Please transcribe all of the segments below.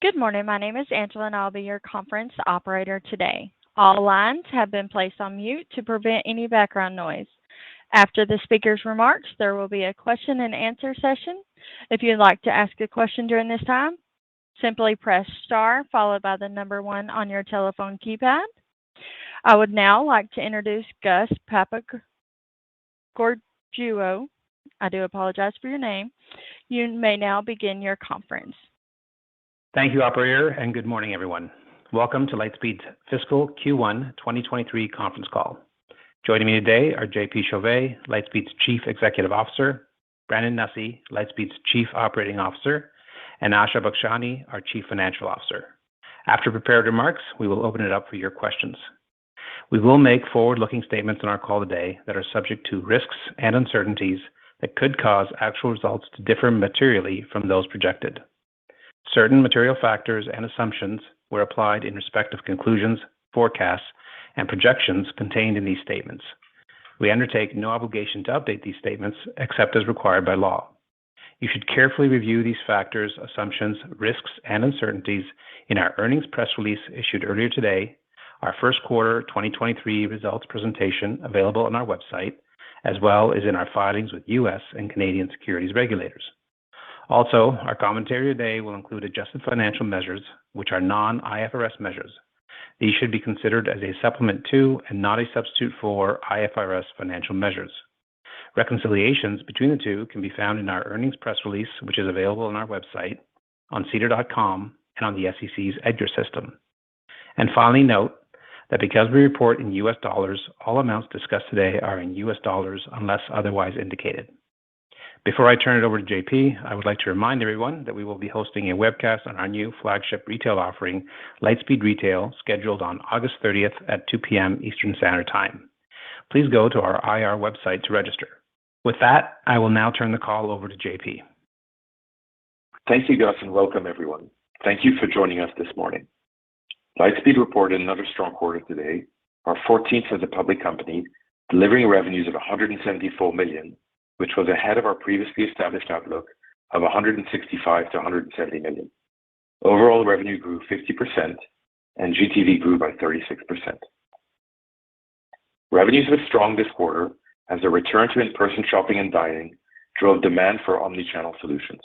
Good morning. My name is Angela, and I'll be your conference operator today. All lines have been placed on mute to prevent any background noise. After the speaker's remarks, there will be a question and answer session. If you'd like to ask a question during this time, simply press star followed by the number 1 on your telephone keypad. I would now like to introduce Gus Papageorgiou. I do apologize for your name. You may now begin your conference. Thank you, operator, and good morning, everyone. Welcome to Lightspeed's fiscal Q1 2023 conference call. Joining me today are JP Chauvet, Lightspeed's Chief Executive Officer, Brandon Nussey, Lightspeed's Chief Operating Officer, and Asha Bakshani, our Chief Financial Officer. After prepared remarks, we will open it up for your questions. We will make forward-looking statements on our call today that are subject to risks and uncertainties that could cause actual results to differ materially from those projected. Certain material factors and assumptions were applied in respect of conclusions, forecasts, and projections contained in these statements. We undertake no obligation to update these statements except as required by law. You should carefully review these factors, assumptions, risks, and uncertainties in our earnings press release issued earlier today, our first quarter 2023 results presentation available on our website, as well as in our filings with U.S. and Canadian securities regulators. Also, our commentary today will include adjusted financial measures, which are non-IFRS measures. These should be considered as a supplement to and not a substitute for IFRS financial measures. Reconciliations between the two can be found in our earnings press release, which is available on our website, on sedar.com, and on the SEC's EDGAR system. And finally, note that because we report in U.S. dollars, all amounts discussed today are in U.S. dollars unless otherwise indicated. Before I turn it over to JP, I would like to remind everyone that we will be hosting a webcast on our new flagship retail offering, Lightspeed Retail, scheduled on August 30th at 2 p.m. Eastern Standard Time. Please go to our IR website to register. With that, I will now turn the call over to JP. Thank you, Gus, and welcome everyone. Thank you for joining us this morning. Lightspeed reported another strong quarter today, our 14th as a public company, delivering revenues of $174 million, which was ahead of our previously established outlook of $165 to $170 million. Overall revenue grew 50% and GTV grew by 36%. Revenues were strong this quarter as the return to in-person shopping and dining drove demand for omnichannel solutions.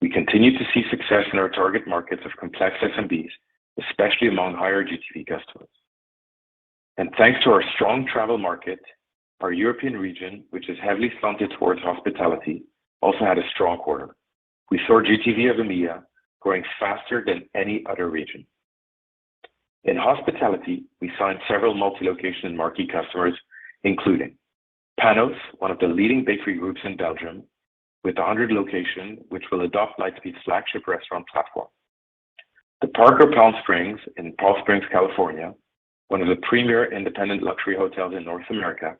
We continue to see success in our target markets of complex SMBs, especially among higher GTV customers. And thanks to our strong travel market, our European region, which is heavily slanted towards hospitality, also had a strong quarter. We saw GTV of EMEA growing faster than any other region. In hospitality, we signed several multi-location and marquee customers, including Panos, one of the leading bakery groups in Belgium, with 100 locations, which will adopt Lightspeed's flagship restaurant platform. The Parker Palm Springs in Palm Springs, California, one of the premier independent luxury hotels in North America,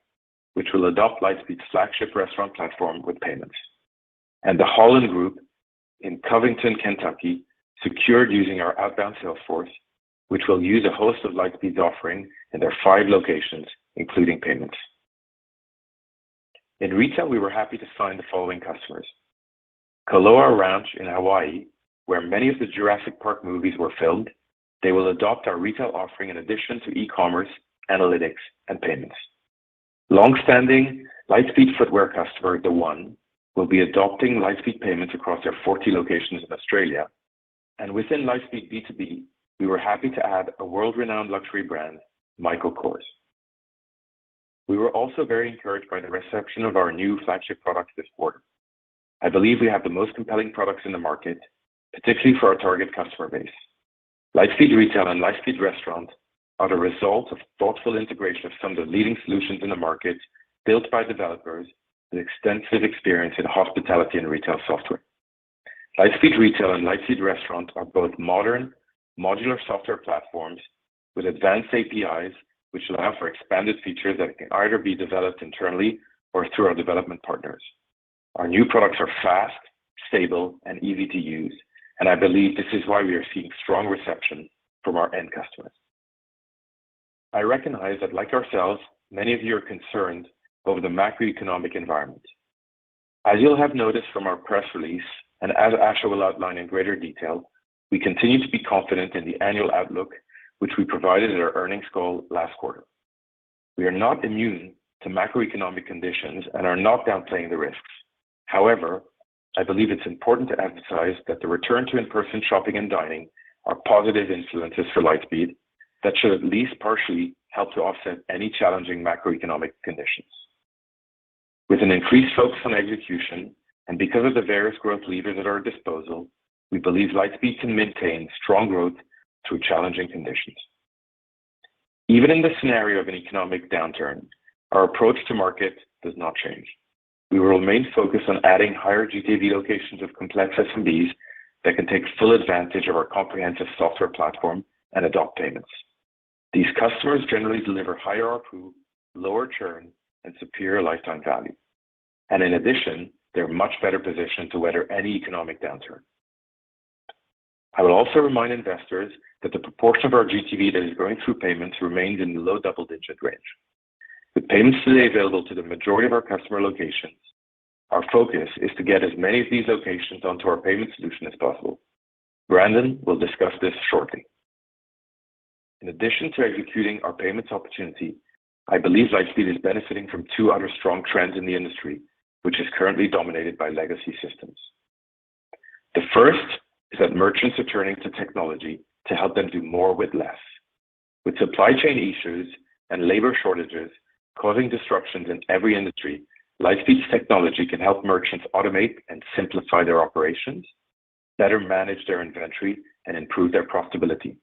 which will adopt Lightspeed's flagship restaurant platform with payments. And the Holland Group in Covington, Kentucky, secured using our outbound sales force, which will use a host of Lightspeed's offering in their 5 locations, including payments. In retail, we were happy to sign the following customers. Kaloa Ranch in Hawaii, where many of the Jurassic Park movies were filmed, they will adopt our retail offering in addition to e-commerce, analytics, and payments. Long-standing Lightspeed footwear customer, The One, will be adopting Lightspeed payments across their 40 locations in Australia. And within Lightspeed B2B, we were happy to add a world-renowned luxury brand, Michael Kors. We were also very encouraged by the reception of our new flagship products this quarter. I believe we have the most compelling products in the market, particularly for our target customer base. Lightspeed Retail and Lightspeed Restaurant are the result of thoughtful integration of some of the leading solutions in the market built by developers with extensive experience in hospitality and retail software. Lightspeed Retail and Lightspeed Restaurant are both modern, modular software platforms with advanced APIs, which allow for expanded features that can either be developed internally or through our development partners. Our new products are fast, stable, and easy to use, and I believe this is why we are seeing strong reception from our end customers. I recognize that, like ourselves, many of you are concerned over the macroeconomic environment. As you'll have noticed from our press release, and as Asha will outline in greater detail, we continue to be confident in the annual outlook, which we provided at our earnings call last quarter. We are not immune to macroeconomic conditions and are not downplaying the risks. However, I believe it's important to emphasize that the return to in-person shopping and dining are positive influences for Lightspeed that should at least partially help to offset any challenging macroeconomic conditions. With an increased focus on execution and because of the various growth levers at our disposal, we believe Lightspeed can maintain strong growth through challenging conditions. Even in the scenario of an economic downturn, our approach to market does not change. We will remain focused on adding higher GTV locations of complex SMBs that can take full advantage of our comprehensive software platform and adopt payments. These customers generally deliver higher ARPU, lower churn, and superior lifetime value. And in addition, they're much better positioned to weather any economic downturn. I will also remind investors that the proportion of our GTV that is going through payments remains in the low double-digit range. With payments today available to the majority of our customer locations, our focus is to get as many of these locations onto our payment solution as possible. Brandon will discuss this shortly. In addition to executing our payments opportunity, I believe Lightspeed is benefiting from two other strong trends in the industry, which is currently dominated by legacy systems. The first is that merchants are turning to technology to help them do more with less. With supply chain issues and labor shortages causing disruptions in every industry, Lightspeed's technology can help merchants automate and simplify their operations, better manage their inventory, and improve their profitability.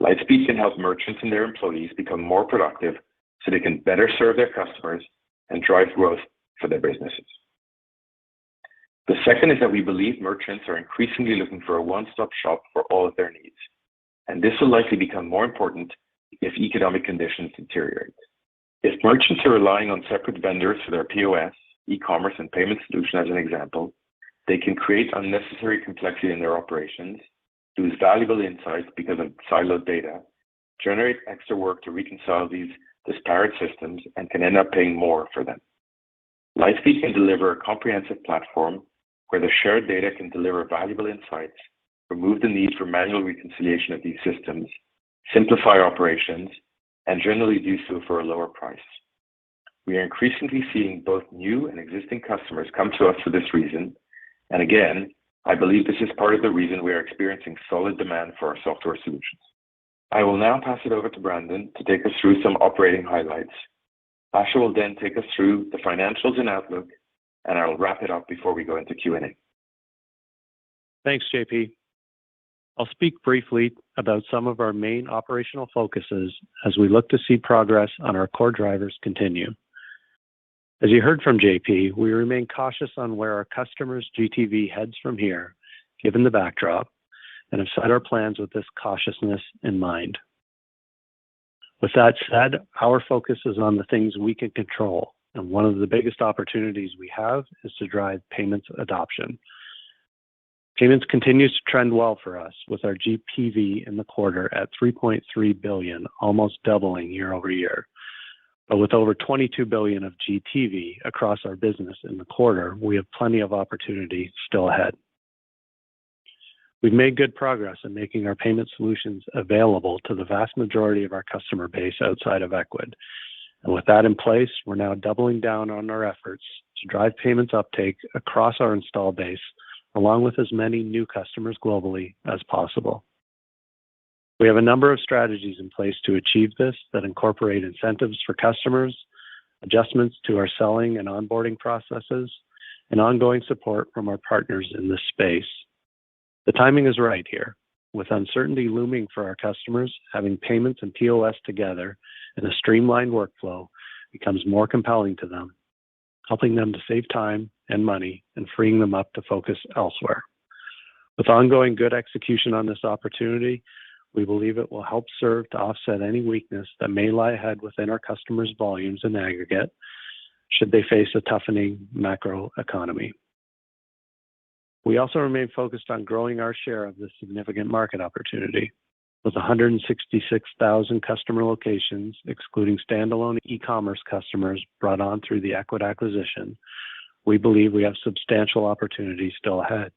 Lightspeed can help merchants and their employees become more productive so they can better serve their customers and drive growth for their businesses. The second is that we believe merchants are increasingly looking for a one-stop shop for all of their needs, and this will likely become more important if economic conditions deteriorate. If merchants are relying on separate vendors for their POS, e-commerce, and payment solution as an example, they can create unnecessary complexity in their operations, lose valuable insights because of siloed data, generate extra work to reconcile these disparate systems, and can end up paying more for them. Lightspeed can deliver a comprehensive platform where the shared data can deliver valuable insights, remove the need for manual reconciliation of these systems, simplify operations, and generally do so for a lower price. We are increasingly seeing both new and existing customers come to us for this reason, and again, I believe this is part of the reason we are experiencing solid demand for our software solutions. I will now pass it over to Brandon to take us through some operating highlights. Asha will then take us through the financials and outlook, and I'll wrap it up before we go into Q&A. Thanks, JP. I'll speak briefly about some of our main operational focuses as we look to see progress on our core drivers continue. As you heard from JP, we remain cautious on where our customers' GTV heads from here, given the backdrop, and have set our plans with this cautiousness in mind. With that said, our focus is on the things we can control, and one of the biggest opportunities we have is to drive payments adoption. Payments continues to trend well for us, with our GPV in the quarter at $3.3 billion, almost doubling year over year. But with over $22 billion of GTV across our business in the quarter, we have plenty of opportunity still ahead. We've made good progress in making our payment solutions available to the vast majority of our customer base outside of Ecwid. And with that in place, we're now doubling down on our efforts to drive payments uptake across our install base, along with as many new customers globally as possible. We have a number of strategies in place to achieve this that incorporate incentives for customers, adjustments to our selling and onboarding processes, and ongoing support from our partners in this space. The timing is right here. With uncertainty looming for our customers, having payments and POS together in a streamlined workflow becomes more compelling to them, helping them to save time and money and freeing them up to focus elsewhere. With ongoing good execution on this opportunity, we believe it will help serve to offset any weakness that may lie ahead within our customers' volumes in aggregate should they face a toughening macro economy. We also remain focused on growing our share of this significant market opportunity. With 166,000 customer locations, excluding standalone e-commerce customers brought on through the Ecwid acquisition, we believe we have substantial opportunities still ahead.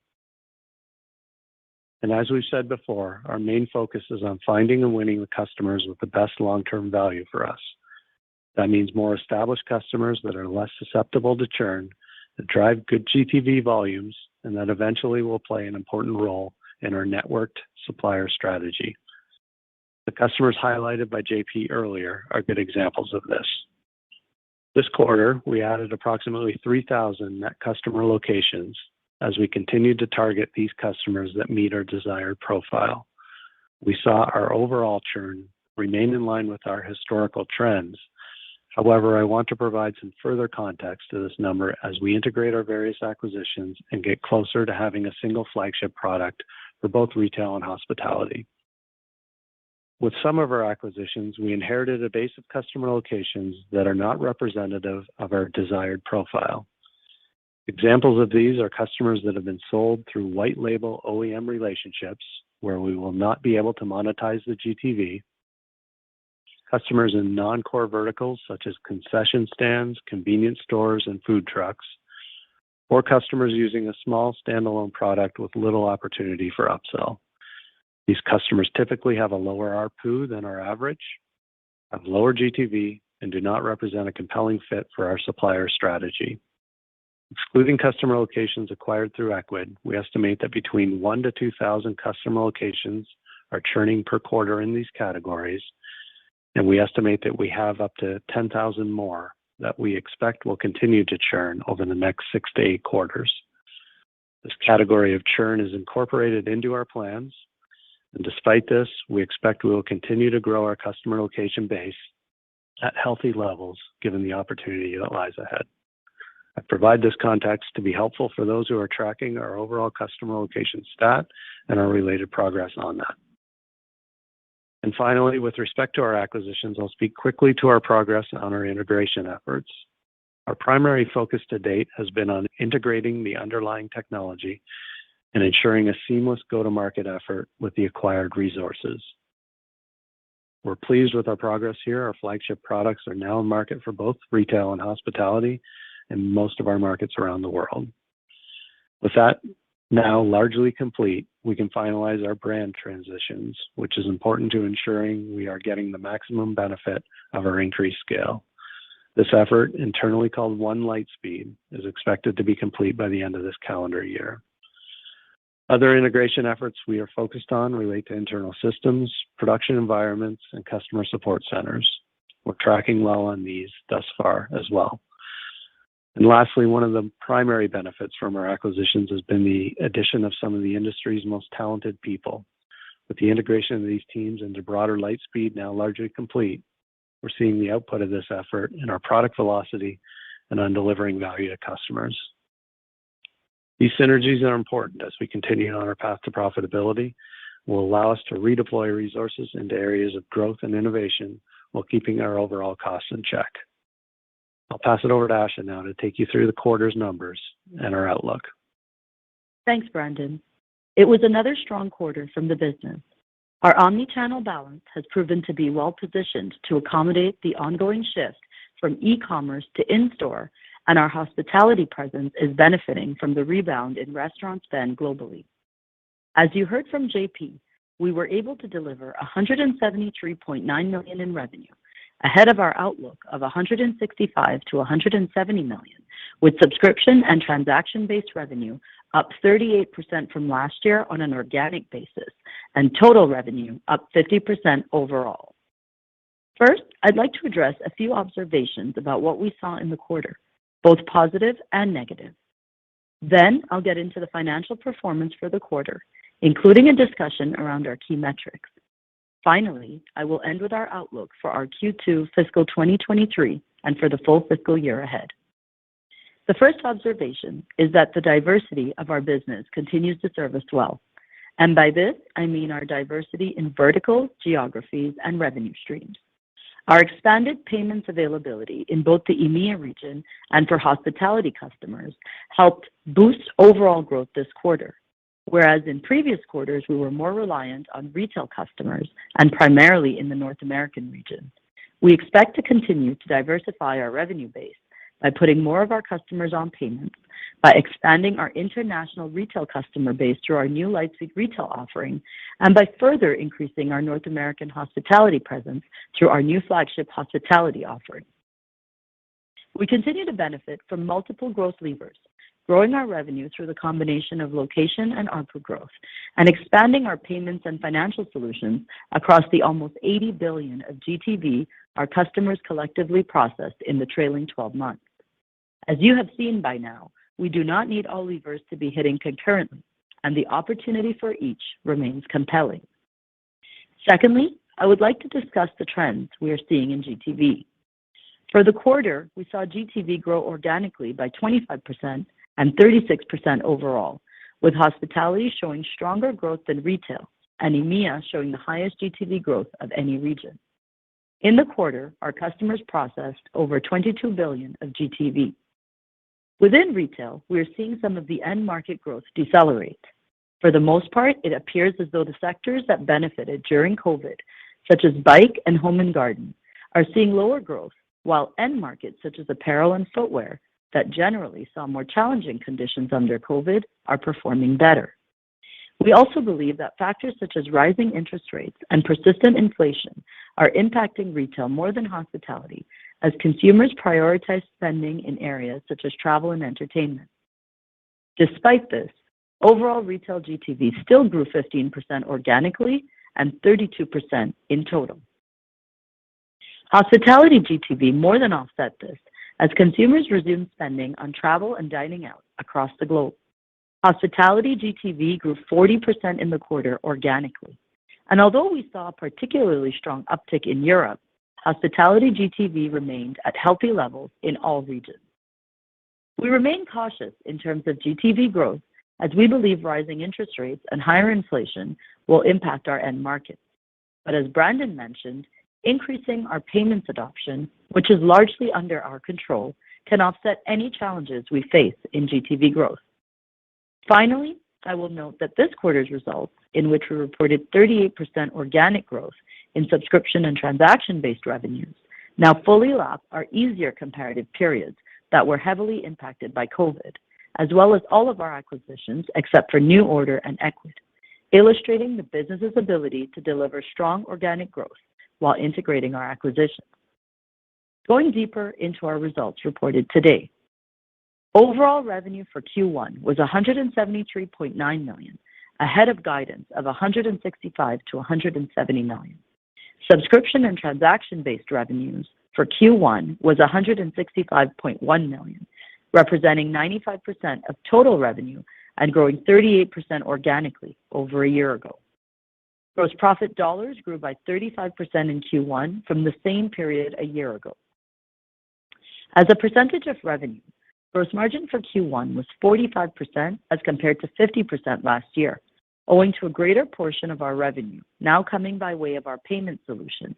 And as we've said before, our main focus is on finding and winning the customers with the best long-term value for us. That means more established customers that are less susceptible to churn, that drive good GTV volumes, and that eventually will play an important role in our networked supplier strategy. The customers highlighted by JP earlier are good examples of this. This quarter, we added approximately 3,000 net customer locations as we continued to target these customers that meet our desired profile. We saw our overall churn remain in line with our historical trends. However, I want to provide some further context to this number as we integrate our various acquisitions and get closer to having a single flagship product for both retail and hospitality. With some of our acquisitions, we inherited a base of customer locations that are not representative of our desired profile. Examples of these are customers that have been sold through white label OEM relationships where we will not be able to monetize the GTV, customers in non-core verticals such as concession stands, convenience stores, and food trucks, or customers using a small standalone product with little opportunity for upsell. These customers typically have a lower ARPU than our average, have lower GTV, and do not represent a compelling fit for our supplier strategy. Excluding customer locations acquired through Equid, we estimate that between 1,000 to 2,000 customer locations are churning per quarter in these categories, and we estimate that we have up to 10,000 more that we expect will continue to churn over the next 6 to 8 quarters. This category of churn is incorporated into our plans, and despite this, we expect we will continue to grow our customer location base at healthy levels given the opportunity that lies ahead. I provide this context to be helpful for those who are tracking our overall customer location stat and our related progress on that. And finally, with respect to our acquisitions, I'll speak quickly to our progress on our integration efforts. Our primary focus to date has been on integrating the underlying technology and ensuring a seamless go-to-market effort with the acquired resources. We're pleased with our progress here. Our flagship products are now in market for both retail and hospitality in most of our markets around the world. With that now largely complete, we can finalize our brand transitions, which is important to ensuring we are getting the maximum benefit of our increased scale. This effort, internally called One Lightspeed, is expected to be complete by the end of this calendar year. Other integration efforts we are focused on relate to internal systems, production environments, and customer support centers. We're tracking well on these thus far as well. And lastly, one of the primary benefits from our acquisitions has been the addition of some of the industry's most talented people. With the integration of these teams into broader Lightspeed now largely complete, we're seeing the output of this effort in our product velocity and on delivering value to customers. These synergies are important as we continue on our path to profitability, will allow us to redeploy resources into areas of growth and innovation while keeping our overall costs in check. I'll pass it over to Asha now to take you through the quarter's numbers and our outlook. Thanks, Brandon. It was another strong quarter from the business. Our omni-channel balance has proven to be well positioned to accommodate the ongoing shift from e-commerce to in-store, and our hospitality presence is benefiting from the rebound in restaurant spend globally. As you heard from JP, we were able to deliver $173.9 million in revenue, ahead of our outlook of $165 to $170 million, with subscription and transaction-based revenue up 38% from last year on an organic basis, and total revenue up 50% overall. First, I'd like to address a few observations about what we saw in the quarter, both positive and negative. Then I'll get into the financial performance for the quarter, including a discussion around our key metrics. Finally, I will end with our outlook for our Q2 fiscal 2023 and for the full fiscal year ahead. The first observation is that the diversity of our business continues to serve us well. And by this, I mean our diversity in verticals, geographies, and revenue streams. Our expanded payments availability in both the EMEA region and for hospitality customers helped boost overall growth this quarter. Whereas in previous quarters, we were more reliant on retail customers and primarily in the North American region. We expect to continue to diversify our revenue base by putting more of our customers on payments, by expanding our international retail customer base through our new Lightspeed retail offering, and by further increasing our North American hospitality presence through our new flagship hospitality offering. We continue to benefit from multiple growth levers, growing our revenue through the combination of location and ARPU growth, and expanding our payments and financial solutions across the almost 80 billion of GTV our customers collectively processed in the trailing 12 months. As you have seen by now, we do not need all levers to be hitting concurrently, and the opportunity for each remains compelling. Secondly, I would like to discuss the trends we are seeing in GTV. For the quarter, we saw GTV grow organically by 25% and 36% overall, with hospitality showing stronger growth than retail and EMEA showing the highest GTV growth of any region. In the quarter, our customers processed over 22 billion of GTV. Within retail, we are seeing some of the end market growth decelerate. For the most part, it appears as though the sectors that benefited during COVID, such as bike and home and garden, are seeing lower growth, while end markets such as apparel and footwear that generally saw more challenging conditions under COVID are performing better. We also believe that factors such as rising interest rates and persistent inflation are impacting retail more than hospitality as consumers prioritize spending in areas such as travel and entertainment. Despite this, overall retail GTV still grew 15% organically and 32% in total. Hospitality GTV more than offset this as consumers resumed spending on travel and dining out across the globe. Hospitality GTV grew 40% in the quarter organically. And although we saw a particularly strong uptick in Europe, hospitality GTV remained at healthy levels in all regions. We remain cautious in terms of GTV growth as we believe rising interest rates and higher inflation will impact our end markets. But as Brandon mentioned, increasing our payments adoption, which is largely under our control, can offset any challenges we face in GTV growth. Finally, I will note that this quarter's results, in which we reported 38% organic growth in subscription and transaction-based revenues, now fully lap our easier comparative periods that were heavily impacted by COVID, as well as all of our acquisitions except for New Order and Equid, illustrating the business's ability to deliver strong organic growth while integrating our acquisitions. Going deeper into our results reported today. Overall revenue for Q1 was $173.9 million, ahead of guidance of $165 to $170 million. Subscription and transaction-based revenues for Q1 was $165.1 million, representing 95% of total revenue and growing 38% organically over a year ago. Gross profit dollars grew by 35% in Q1 from the same period a year ago. As a percentage of revenue, gross margin for Q1 was 45% as compared to 50% last year, owing to a greater portion of our revenue now coming by way of our payment solutions,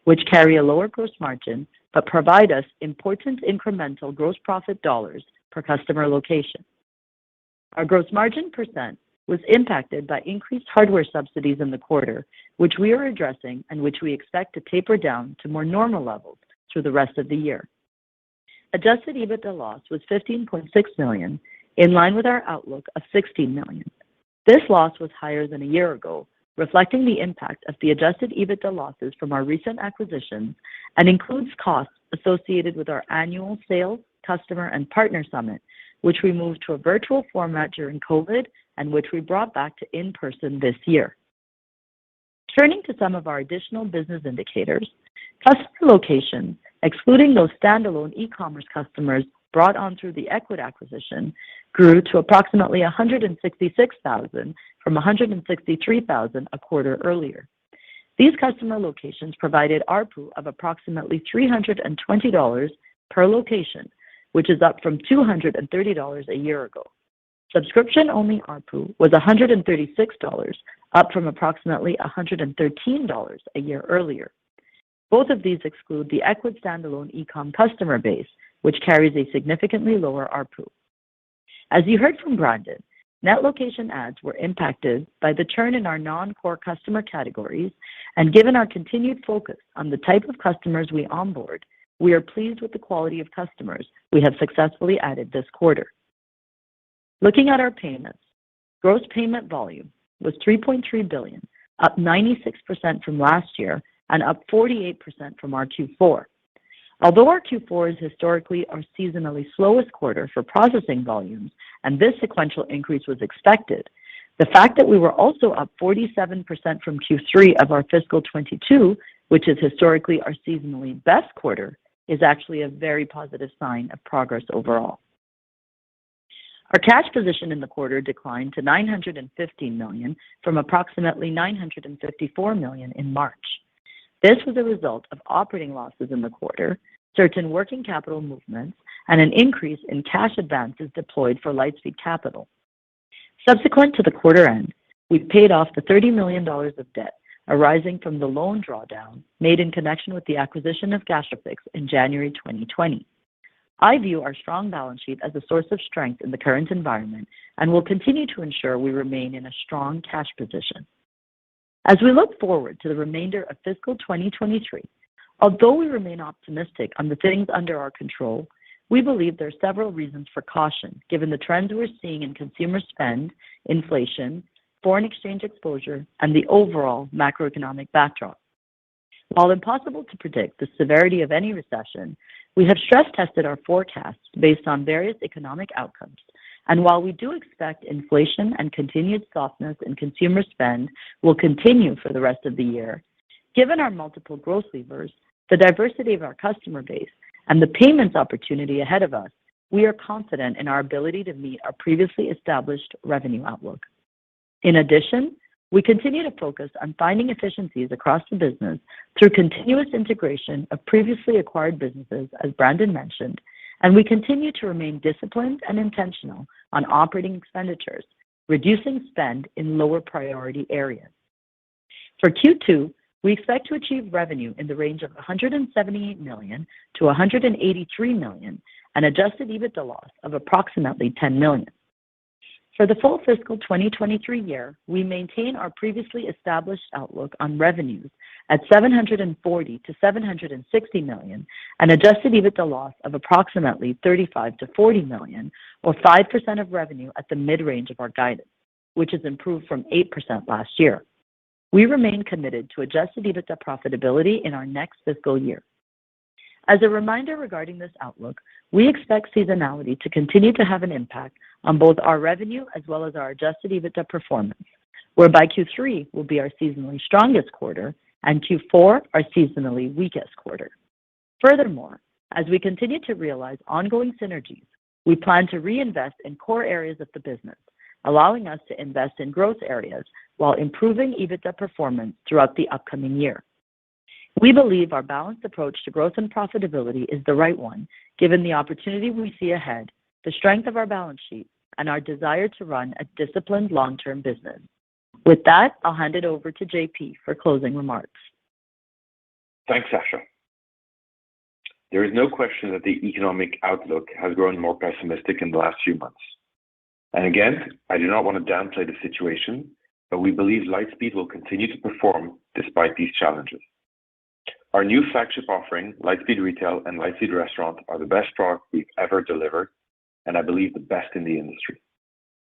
which carry a lower gross margin but provide us important incremental gross profit dollars per customer location. Our gross margin percent was impacted by increased hardware subsidies in the quarter, which we are addressing and which we expect to taper down to more normal levels through the rest of the year. Adjusted Ebitda loss was $15.6 million, in line with our outlook of $16 million. This loss was higher than a year ago, reflecting the impact of the Adjusted Ebitda losses from our recent acquisitions and includes costs associated with our annual sales, customer, and partner summit, which we moved to a virtual format during COVID and which we brought back to in-person this year. Turning to some of our additional business indicators, customer locations, excluding those standalone e-commerce customers brought on through the Equid acquisition, grew to approximately 166,000 from 163,000 a quarter earlier. These customer locations provided ARPU of approximately $320 per location, which is up from $230 a year ago. Subscription-only ARPU was $136, up from approximately $113 a year earlier. Both of these exclude the Equid standalone e-com customer base, which carries a significantly lower ARPU. As you heard from Brandon, net location adds were impacted by the churn in our non-core customer categories, and given our continued focus on the type of customers we onboard, we are pleased with the quality of customers we have successfully added this quarter. Looking at our payments, gross payment volume was $3.3 billion, up 96% from last year and up 48% from our Q4. Although our Q4 is historically our seasonally slowest quarter for processing volumes, and this sequential increase was expected, the fact that we were also up 47% from Q3 of our fiscal 22, which is historically our seasonally best quarter, is actually a very positive sign of progress overall. Our cash position in the quarter declined to $915 million from approximately $954 million in March. This was a result of operating losses in the quarter, certain working capital movements, and an increase in cash advances deployed for Lightspeed Capital. Subsequent to the quarter end, we paid off the $30 million of debt arising from the loan drawdown made in connection with the acquisition of Gastrofix in January 2020. I view our strong balance sheet as a source of strength in the current environment and will continue to ensure we remain in a strong cash position. As we look forward to the remainder of fiscal 2023, although we remain optimistic on the things under our control, we believe there are several reasons for caution given the trends we're seeing in consumer spend, inflation, foreign exchange exposure, and the overall macroeconomic backdrop. While impossible to predict the severity of any recession, we have stress tested our forecasts based on various economic outcomes. And while we do expect inflation and continued softness in consumer spend will continue for the rest of the year, given our multiple growth levers, the diversity of our customer base, and the payments opportunity ahead of us, we are confident in our ability to meet our previously established revenue outlook. In addition, we continue to focus on finding efficiencies across the business through continuous integration of previously acquired businesses, as Brandon mentioned, and we continue to remain disciplined and intentional on operating expenditures, reducing spend in lower priority areas. For Q2, we expect to achieve revenue in the range of $178 million to $183 million and adjusted Ebitda loss of approximately $10 million. For the full fiscal 2023 year, we maintain our previously established outlook on revenues at $740 to $760 million and adjusted Ebitda loss of approximately $35 to $40 million, or 5% of revenue at the mid-range of our guidance, which has improved from 8% last year. We remain committed to adjusted Ebitda profitability in our next fiscal year. As a reminder regarding this outlook, we expect seasonality to continue to have an impact on both our revenue as well as our adjusted Ebitda performance, whereby Q3 will be our seasonally strongest quarter and Q4 our seasonally weakest quarter. Furthermore, as we continue to realize ongoing synergies, we plan to reinvest in core areas of the business, allowing us to invest in growth areas while improving Ebitda performance throughout the upcoming year. We believe our balanced approach to growth and profitability is the right one, given the opportunity we see ahead, the strength of our balance sheet, and our desire to run a disciplined long-term business. With that, I'll hand it over to JP for closing remarks. Thanks, Sasha. There is no question that the economic outlook has grown more pessimistic in the last few months. And again, I do not want to downplay the situation, but we believe Lightspeed will continue to perform despite these challenges. Our new flagship offering, Lightspeed Retail and Lightspeed Restaurant, are the best product we've ever delivered, and I believe the best in the industry.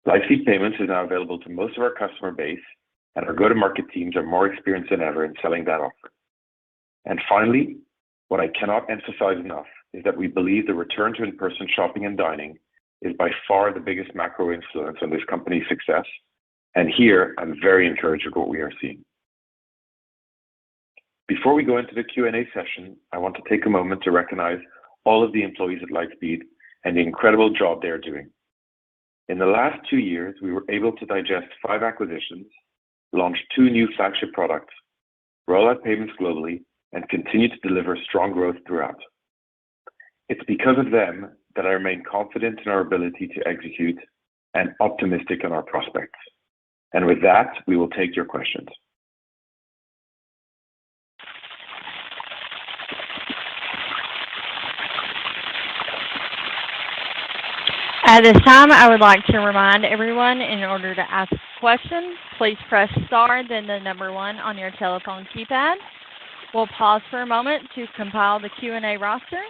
Lightspeed Payments is now available to most of our customer base, and our go-to-market teams are more experienced than ever in selling that offering. And finally, what I cannot emphasize enough is that we believe the return to in-person shopping and dining is by far the biggest macro influence on this company's success, and here I'm very encouraged with what we are seeing. Before we go into the Q&A session, I want to take a moment to recognize all of the employees at Lightspeed and the incredible job they are doing. In the last 2 years, we were able to digest 5 acquisitions, launch 2 new flagship products, roll out payments globally, and continue to deliver strong growth throughout. It's because of them that I remain confident in our ability to execute and optimistic in our prospects. And with that, we will take your questions. At this time, I would like to remind everyone, in order to ask a question, please press star, then the number 1 on your telephone keypad. We'll pause for a moment to compile the Q&A roster.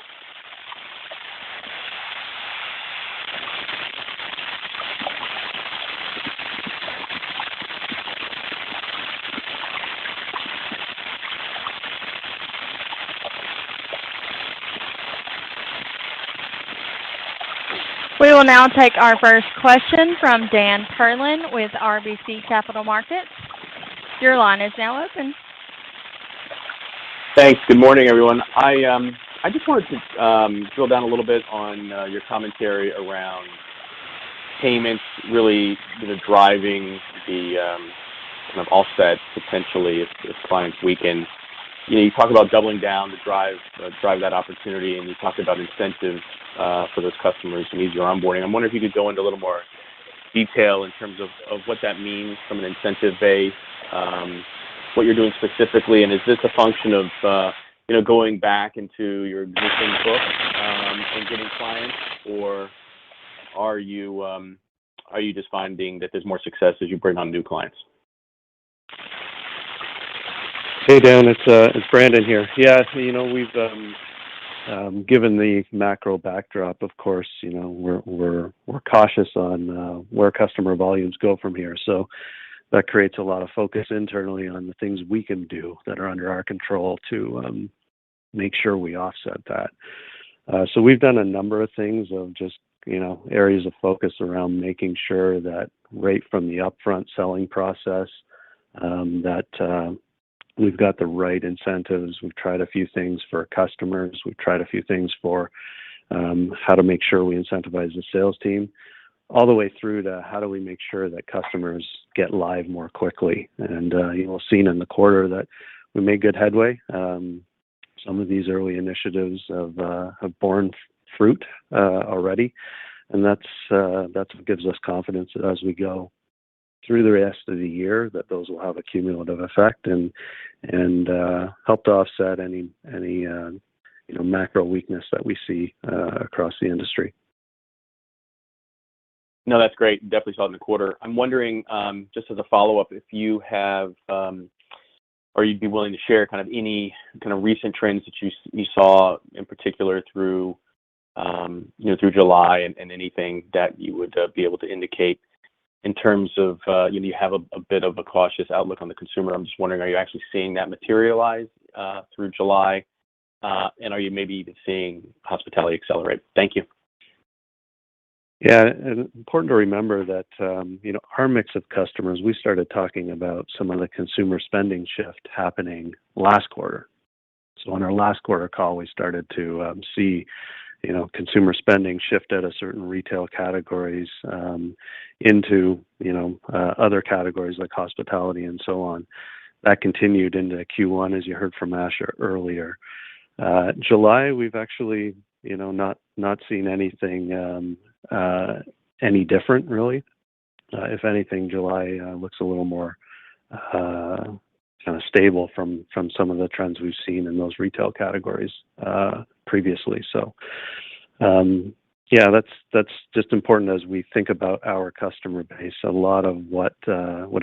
will now take our first question from Dan Perlin with RBC Capital Markets. Your line is now open. Thanks. Good morning, everyone. I just wanted to drill down a little bit on your commentary around payments really driving the kind of offset potentially if clients weaken. You talk about doubling down to drive that opportunity, and you talked about incentives for those customers and easier onboarding. I'm wondering if you could go into a little more detail in terms of what that means from an incentive base, what you're doing specifically, and is this a function of going back into your existing book and getting clients, or are you just finding that there's more success as you bring on new clients? Hey Dan, it's Brandon here. Yeah, we've given the macro backdrop, of course, we're cautious on where customer volumes go from here. So that creates a lot of focus internally on the things we can do that are under our control to make sure we offset that. So we've done a number of things of just areas of focus around making sure that right from the upfront selling process that we've got the right incentives. We've tried a few things for customers. We've tried a few things for how to make sure we incentivize the sales team, all the way through to how do we make sure that customers get live more quickly. And you'll seen in the quarter that we made good headway. Some of these early initiatives have borne fruit already, and that's what gives us confidence that as we go through the rest of the year, that those will have a cumulative effect and help to offset any macro weakness that we see across the industry. No, that's great. Definitely saw it in the quarter. I'm wondering, just as a follow-up, if you have, or you'd be willing to share kind of any kind of recent trends that you saw in particular through July and anything that you would be able to indicate in terms of, you have a bit of a cautious outlook on the consumer. I'm just wondering, are you actually seeing that materialize through July? And are you maybe even seeing hospitality accelerate? Thank you. Yeah, and important to remember that, our mix of customers, we started talking about some of the consumer spending shift happening last quarter. So on our last quarter call, we started to see consumer spending shift out of certain retail categories into, other categories like hospitality and so on. That continued into Q1, as you heard from Asha earlier. July, we've actually, not seen anything any different, really. If anything, July looks a little more kind of stable from some of the trends we've seen in those retail categories previously. So, that's just important as we think about our customer base. A lot of what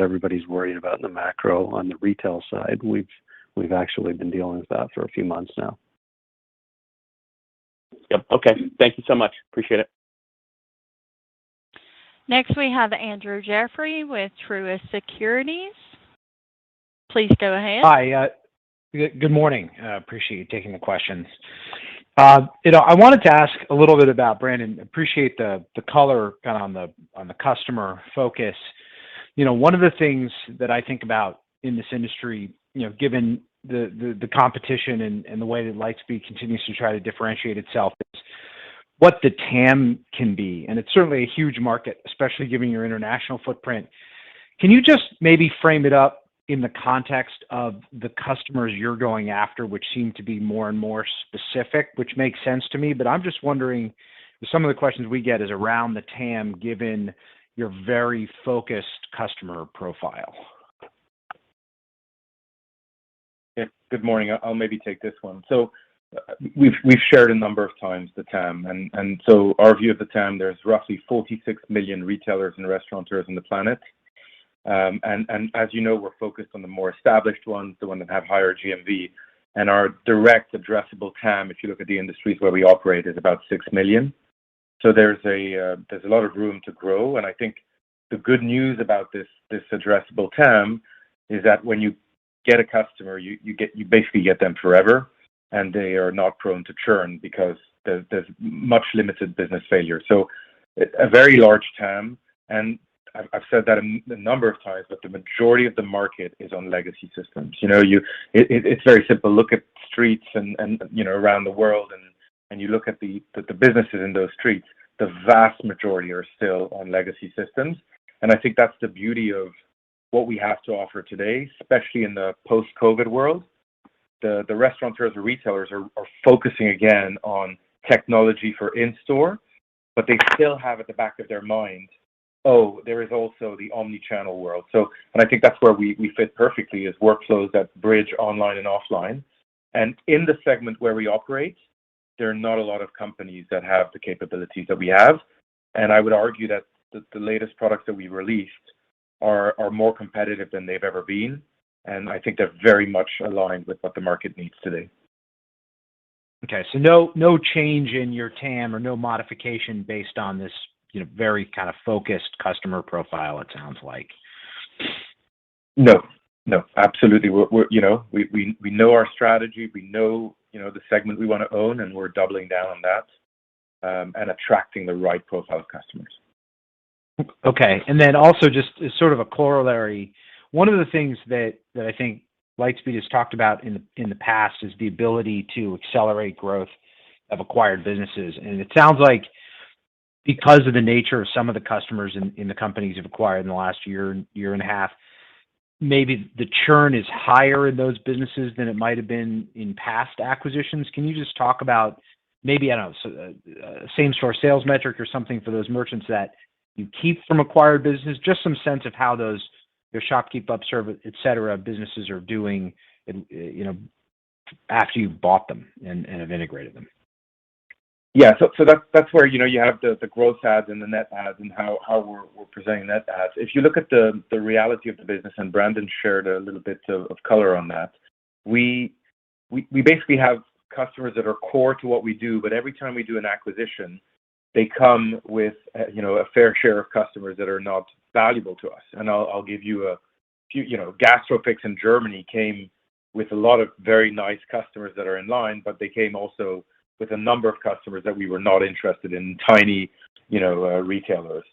everybody's worried about in the macro on the retail side, we've actually been dealing with that for a few months now. Yep. Okay. Thank you so much. Appreciate it. Next, we have Andrew Jeffrey with Truist Securities. Please go ahead. Hi. Good morning. Appreciate you taking the questions. I wanted to ask a little bit about, Brandon. Appreciate the color kind of on the customer focus. One of the things that I think about in this industry, given the competition and the way that Lightspeed continues to try to differentiate itself, is what the TAM can be. And it's certainly a huge market, especially given your international footprint. Can you just maybe frame it up in the context of the customers you're going after, which seem to be more and more specific, which makes sense to me? But I'm just wondering, some of the questions we get is around the TAM, given your very focused customer profile. Yeah, good morning. I'll maybe take this one. So we've shared a number of times the TAM, and so our view of the TAM, there's roughly 46 million retailers and restaurateurs on the planet. And as you know, we're focused on the more established ones, the ones that have higher GMV. And our direct addressable TAM, if you look at the industries where we operate, is about 6 million. So there's a lot of room to grow. And I think the good news about this addressable TAM is that when you get a customer, you basically get them forever, and they are not prone to churn because there's much limited business failure. So a very large TAM, and I've said that a number of times, but the majority of the market is on legacy systems. It's very simple. Look at streets and around the world, and you look at the businesses in those streets. The vast majority are still on legacy systems, and I think that's the beauty of what we have to offer today, especially in the post-COVID world. The restaurateurs or retailers are focusing again on technology for in-store, but they still have at the back of their mind, oh, there is also the omni-channel world. And I think that's where we fit perfectly, is workflows that bridge online and offline. And in the segment where we operate, there are not a lot of companies that have the capabilities that we have. And I would argue that the latest products that we released are more competitive than they've ever been. And I think they're very much aligned with what the market needs today. Okay, so no change in your TAM or no modification based on this, very kind of focused customer profile, it sounds like. No, absolutely. We know our strategy. We know the segment we want to own, and we're doubling down on that and attracting the right profile of customers. Okay, and then also just as sort of a corollary, one of the things that I think Lightspeed has talked about in the past is the ability to accelerate growth of acquired businesses, and it sounds like because of the nature of some of the customers in the companies you've acquired in the last year and a half, maybe the churn is higher in those businesses than it might have been in past acquisitions. Can you just talk about maybe, I don't know, same-store sales metric or something for those merchants that you keep from acquired businesses? Just some sense of how those, your ShopKeep, Upserve, et cetera, businesses are doing, after you've bought them and have integrated them. Yeah, so that's where you have the gross ads and the net ads and how we're presenting net ads. If you look at the reality of the business, and Brandon shared a little bit of color on that, we basically have customers that are core to what we do, but every time we do an acquisition, they come with a fair share of customers that are not valuable to us. And I'll give you a few. Gastropix in Germany came with a lot of very nice customers that are in line, but they came also with a number of customers that we were not interested in, tiny, retailers.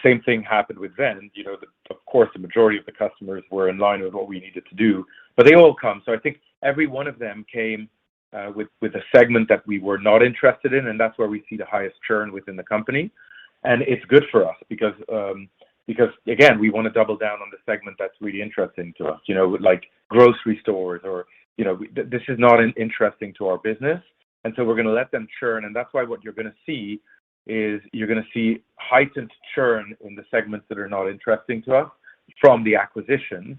Same thing happened with Ven. Of course, the majority of the customers were in line with what we needed to do, but they all come. So I think every one of them came with a segment that we were not interested in, and that's where we see the highest churn within the company. And it's good for us because again, we want to double down on the segment that's really interesting to us. Like grocery stores or this is not interesting to our business. And so we're going to let them churn, and that's why what you're going to see is you're going to see heightened churn in the segments that are not interesting to us from the acquisitions,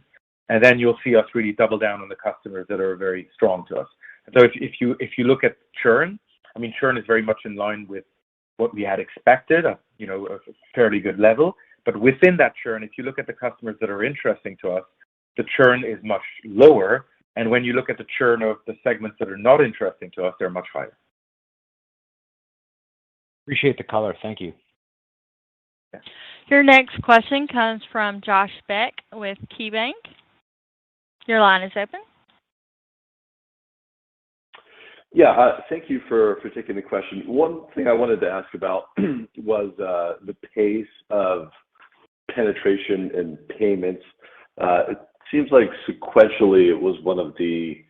and then you'll see us really double down on the customers that are very strong to us. And so if you look at churn, I mean, churn is very much in line with what we had expected, a fairly good level. But within that churn, if you look at the customers that are interesting to us, the churn is much lower. And when you look at the churn of the segments that are not interesting to us, they're much higher. Appreciate the color. Thank you. Yeah. Your next question comes from Josh Beck with KeyBanc. Your line is open. Yeah, thank you for taking the question. One thing I wanted to ask about was the pace of penetration and payments. It seems like sequentially it was one of the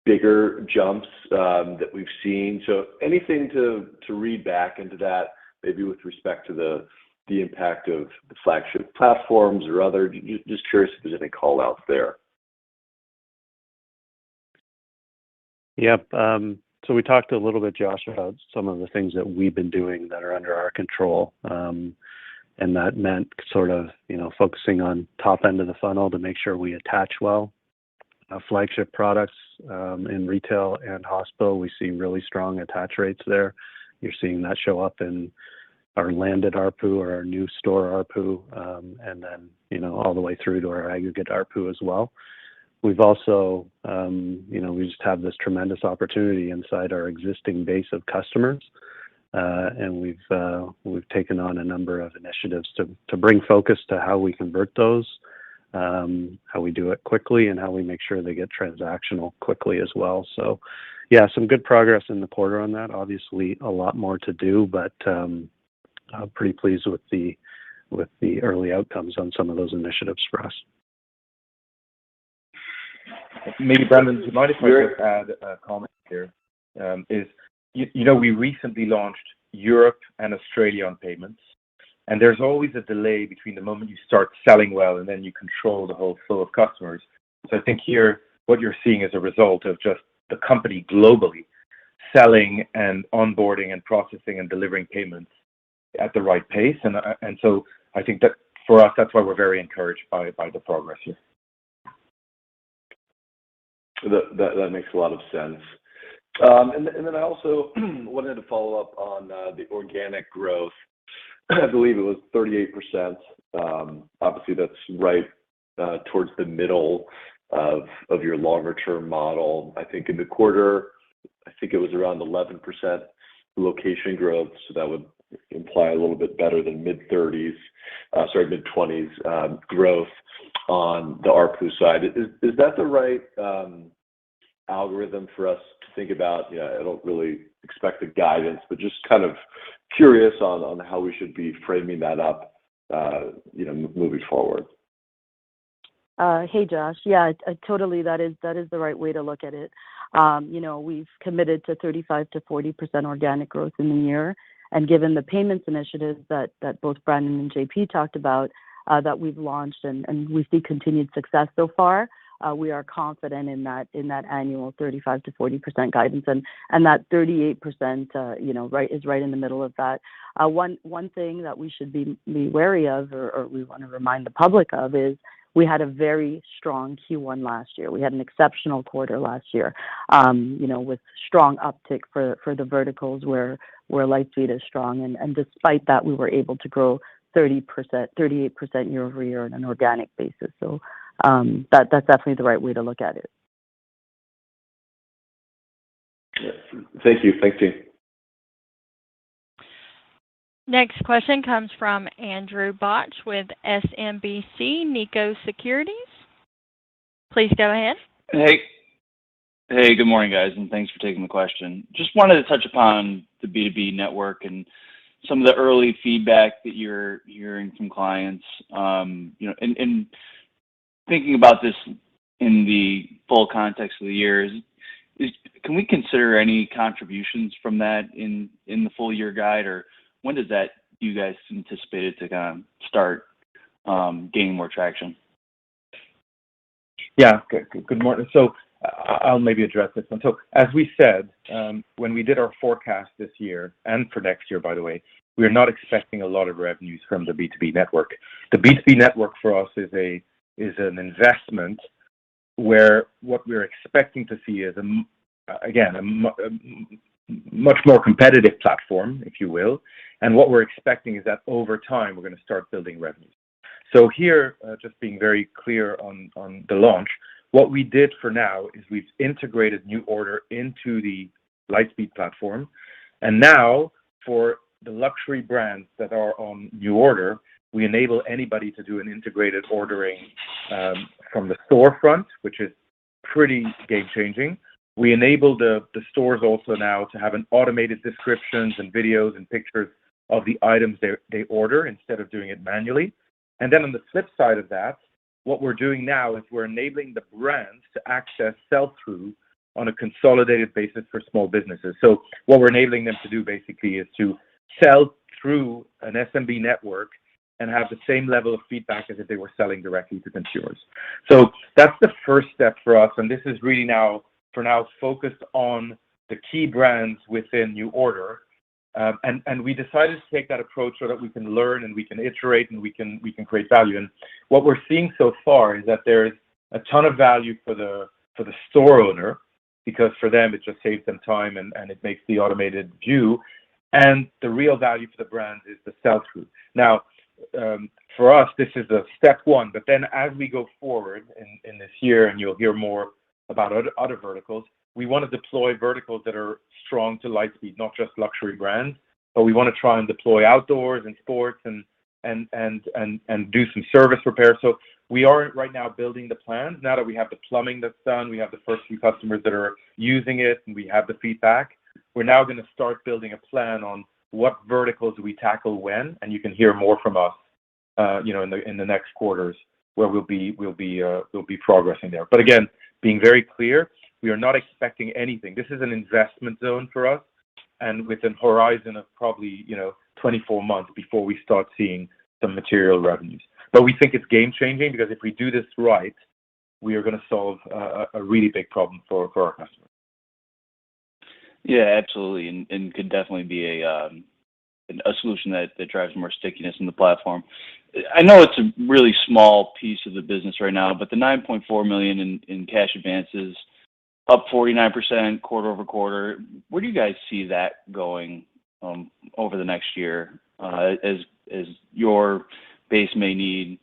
bigger jumps that we've seen. So anything to read back into that, maybe with respect to the impact of the flagship platforms or other? Just curious if there's any call outs there. Yep. So we talked a little bit, Josh, about some of the things that we've been doing that are under our control. And that meant sort of, focusing on top end of the funnel to make sure we attach well. Flagship products in retail and hospital, we see really strong attach rates there. You're seeing that show up in our landed ARPU or our new store ARPU, and then, all the way through to our aggregate ARPU as well. We've also, we just have this tremendous opportunity inside our existing base of customers. And we've taken on a number of initiatives to bring focus to how we convert those, how we do it quickly, and how we make sure they get transactional quickly as well. So, yeah, some good progress in the quarter on that. Obviously, a lot more to do, but pretty pleased with the early outcomes on some of those initiatives for us. Maybe Brandon, do you mind if I just add a comment here? We recently launched Europe and Australia on payments, and there's always a delay between the moment you start selling well and then you control the whole flow of customers. So I think here what you're seeing is a result of just the company globally selling and onboarding and processing and delivering payments at the right pace, and so I think that for us that's why we're very encouraged by the progress here. That makes a lot of sense. And then I also wanted to follow up on the organic growth. I believe it was 38%. Obviously, that's right towards the middle of your longer term model. I think in the quarter, I think it was around 11% location growth, so that would imply a little bit better than mid-20s growth on the ARPU side. Is that the right algorithm for us to think about? I don't really expect the guidance, but just kind of curious on how we should be framing that up, moving forward. Hey, Josh. Yeah, totally. That is the right way to look at it. We've committed to 35 to 40% organic growth in the year, and given the payments initiatives that both Brandon and JP talked about that we've launched and we see continued success so far, we are confident in that annual 35 to 40% guidance, and that 38% is right in the middle of that. One thing that we should be wary of, or we want to remind the public of, is we had a very strong Q1 last year. We had an exceptional quarter last year, with strong uptick for the verticals where Lightspeed is strong, and despite that, we were able to grow 38% year over year on an organic basis. So that's definitely the right way to look at it. Thank you. Thanks, team. Next question comes from Andrew Botch with SMBC Nikko Securities. Please go ahead. Hey, good morning, guys, and thanks for taking the question. Just wanted to touch upon the B2B network and some of the early feedback that you're hearing from clients. And thinking about this in the full context of the year, can we consider any contributions from that in the full year guide, or when does that you guys anticipate it to kind of start gaining more traction? Yeah, good morning. So I'll maybe address this one. So as we said, when we did our forecast this year and for next year, by the way, we are not expecting a lot of revenues from the B2B network. The B2B network for us is an investment where what we're expecting to see is a much more competitive platform, if you will. And what we're expecting is that over time, we're going to start building revenues. So here, just being very clear on the launch, what we did for now is we've integrated New Order into the Lightspeed platform. And now for the luxury brands that are on New Order, we enable anybody to do an integrated ordering from the storefront, which is pretty game-changing. We enable the stores also now to have an automated descriptions and videos and pictures of the items they order instead of doing it manually. And then on the flip side of that, what we're doing now is we're enabling the brands to access sell-through on a consolidated basis for small businesses. So what we're enabling them to do basically is to sell through an SMB network and have the same level of feedback as if they were selling directly to consumers. So that's the first step for us, and this is really now focused on the key brands within New Order. And we decided to take that approach so that we can learn and we can iterate and we can create value. And what we're seeing so far is that there's a ton of value for the store owner, because for them it just saves them time and it makes the automated view. And the real value for the brands is the sell-through. Now, for us, this is a step one. But then as we go forward in this year, and you'll hear more about other verticals, we want to deploy verticals that are strong to Lightspeed, not just luxury brands, but we want to try and deploy outdoors and sports and do some service repair. So we are right now building the plans. Now that we have the plumbing that's done, we have the first few customers that are using it, and we have the feedback. We're now going to start building a plan on what verticals do we tackle when, and you can hear more from us, in the next quarters where we'll be progressing there. But again, being very clear, we are not expecting anything. This is an investment zone for us, and with a horizon of probably 24 months before we start seeing some material revenues. But we think it's game changing because if we do this right, we are going to solve a really big problem for our customers. Yeah, absolutely, and could definitely be a solution that drives more stickiness in the platform. I know it's a really small piece of the business right now, but the $9.4 million in cash advances, up 49% quarter over quarter. Where do you guys see that going over the next year as your base may need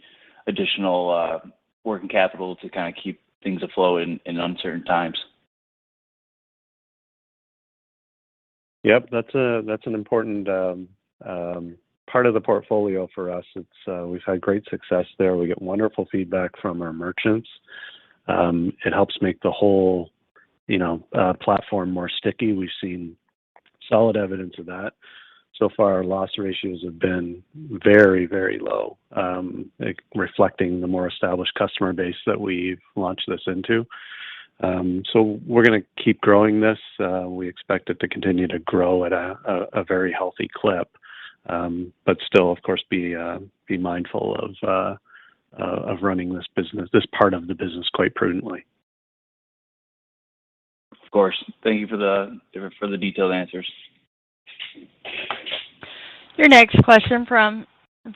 additional working capital to kind of keep things afloat in uncertain times? Yep, that's an important part of the portfolio for us. It's we've had great success there. We get wonderful feedback from our merchants. It helps make the whole platform more sticky. We've seen solid evidence of that. So far, our loss ratios have been very, very low, reflecting the more established customer base that we've launched this into. So we're going to keep growing this. We expect it to continue to grow at a very healthy clip, but still, of course, be mindful of running this part of the business quite prudently. Of course. Thank you for the detailed answers. Your next question from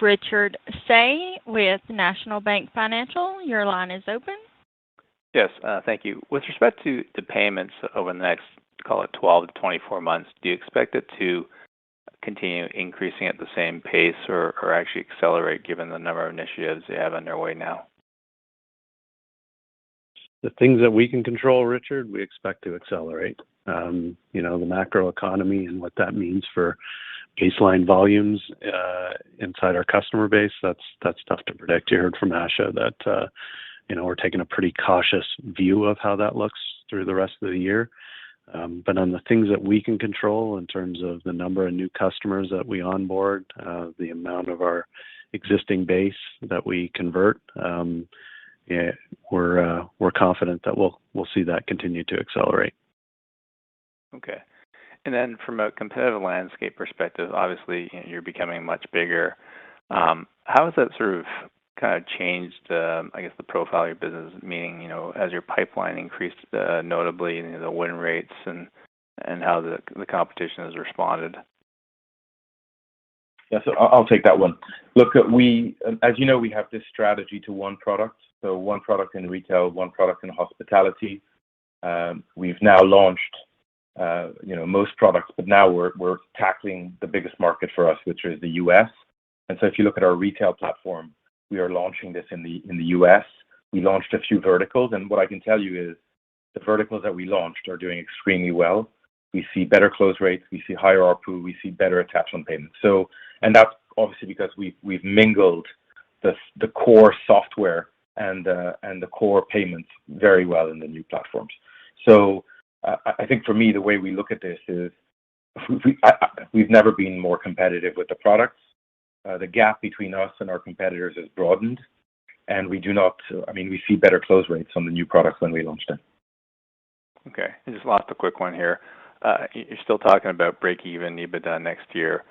Richard Tse with National Bank Financial. Your line is open. Yes, thank you. With respect to the payments over the next, call it 12 to 24 months, do you expect it to continue increasing at the same pace or actually accelerate given the number of initiatives you have underway now? The things that we can control, Richard, we expect to accelerate. The macro economy and what that means for baseline volumes inside our customer base, that's tough to predict. You heard from Asha that we're taking a pretty cautious view of how that looks through the rest of the year. But on the things that we can control in terms of the number of new customers that we onboard, the amount of our existing base that we convert, we're confident that we'll see that continue to accelerate. Okay. And then from a competitive landscape perspective, obviously you're becoming much bigger. How has that sort of kind of changed, the profile of your business? Meaning, as your pipeline increased notably, the win rates and how the competition has responded. Yeah, so I'll take that one. Look, as you know, we have this strategy to one product. So one product in retail, one product in hospitality. We've now launched, most products, but now we're tackling the biggest market for us, which is the U.S. And so if you look at our retail platform, we are launching this in the U.S. We launched a few verticals, and what I can tell you is the verticals that we launched are doing extremely well. We see better close rates, we see higher ARPU, we see better attachment payments. So, and that's obviously because we've mingled the core software and the core payments very well in the new platforms. So I think for me, the way we look at this is we've never been more competitive with the products. The gap between us and our competitors has broadened, and we see better close rates on the new products when we launch them. Okay, and just last a quick one here. You're still talking about break-even Ebitda next year.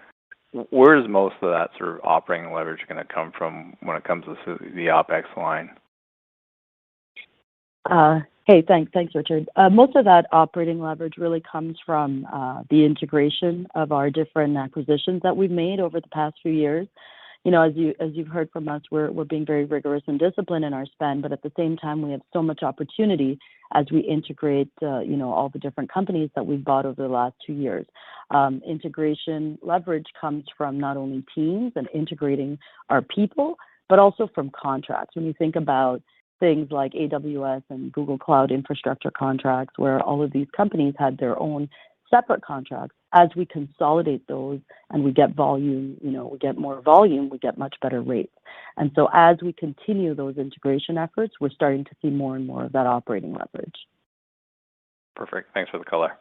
Where is most of that sort of operating leverage going to come from when it comes to the OpEx line? Hey, thanks, Richard. Most of that operating leverage really comes from the integration of our different acquisitions that we've made over the past few years. As you've heard from us, we're being very rigorous and disciplined in our spend, but at the same time, we have so much opportunity as we integrate, all the different companies that we've bought over the last 2 years. Integration leverage comes from not only teams and integrating our people, but also from contracts. When you think about things like AWS and Google Cloud infrastructure contracts, where all of these companies had their own separate contracts, as we consolidate those and we get volume, we get more volume, we get much better rates. And so as we continue those integration efforts, we're starting to see more and more of that operating leverage. Perfect. Thanks for the color.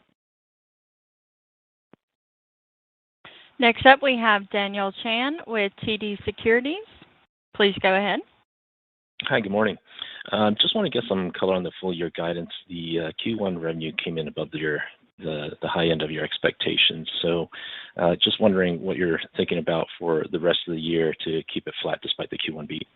Next up, we have Daniel Chan with TD Securities. Please go ahead. Hi, good morning. Just want to get some color on the full year guidance. The Q1 revenue came in above the high end of your expectations. So just wondering what you're thinking about for the rest of the year to keep it flat despite the Q1 beat.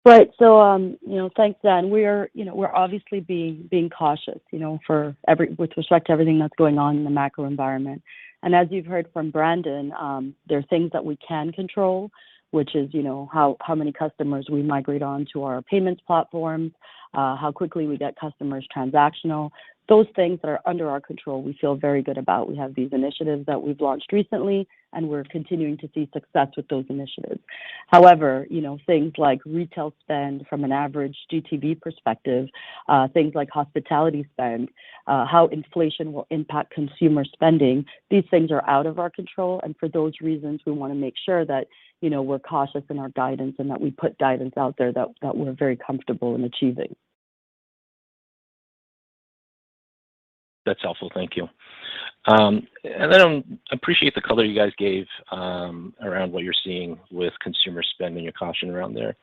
Right. So, thanks, Dan. We're obviously being cautious, with respect to everything that's going on in the macro environment. And as you've heard from Brandon, there are things that we can control, which is, how many customers we migrate on to our payments platforms, how quickly we get customers transactional. Those things that are under our control, we feel very good about. We have these initiatives that we've launched recently, and we're continuing to see success with those initiatives. However, things like retail spend from an average GTV perspective, things like hospitality spend, how inflation will impact consumer spending, these things are out of our control. And for those reasons, we want to make sure that, we're cautious in our guidance and that we put guidance out there that we're very comfortable in achieving. That's helpful. Thank you. And then I appreciate the color you guys gave around what you're seeing with consumer spending, your caution around there.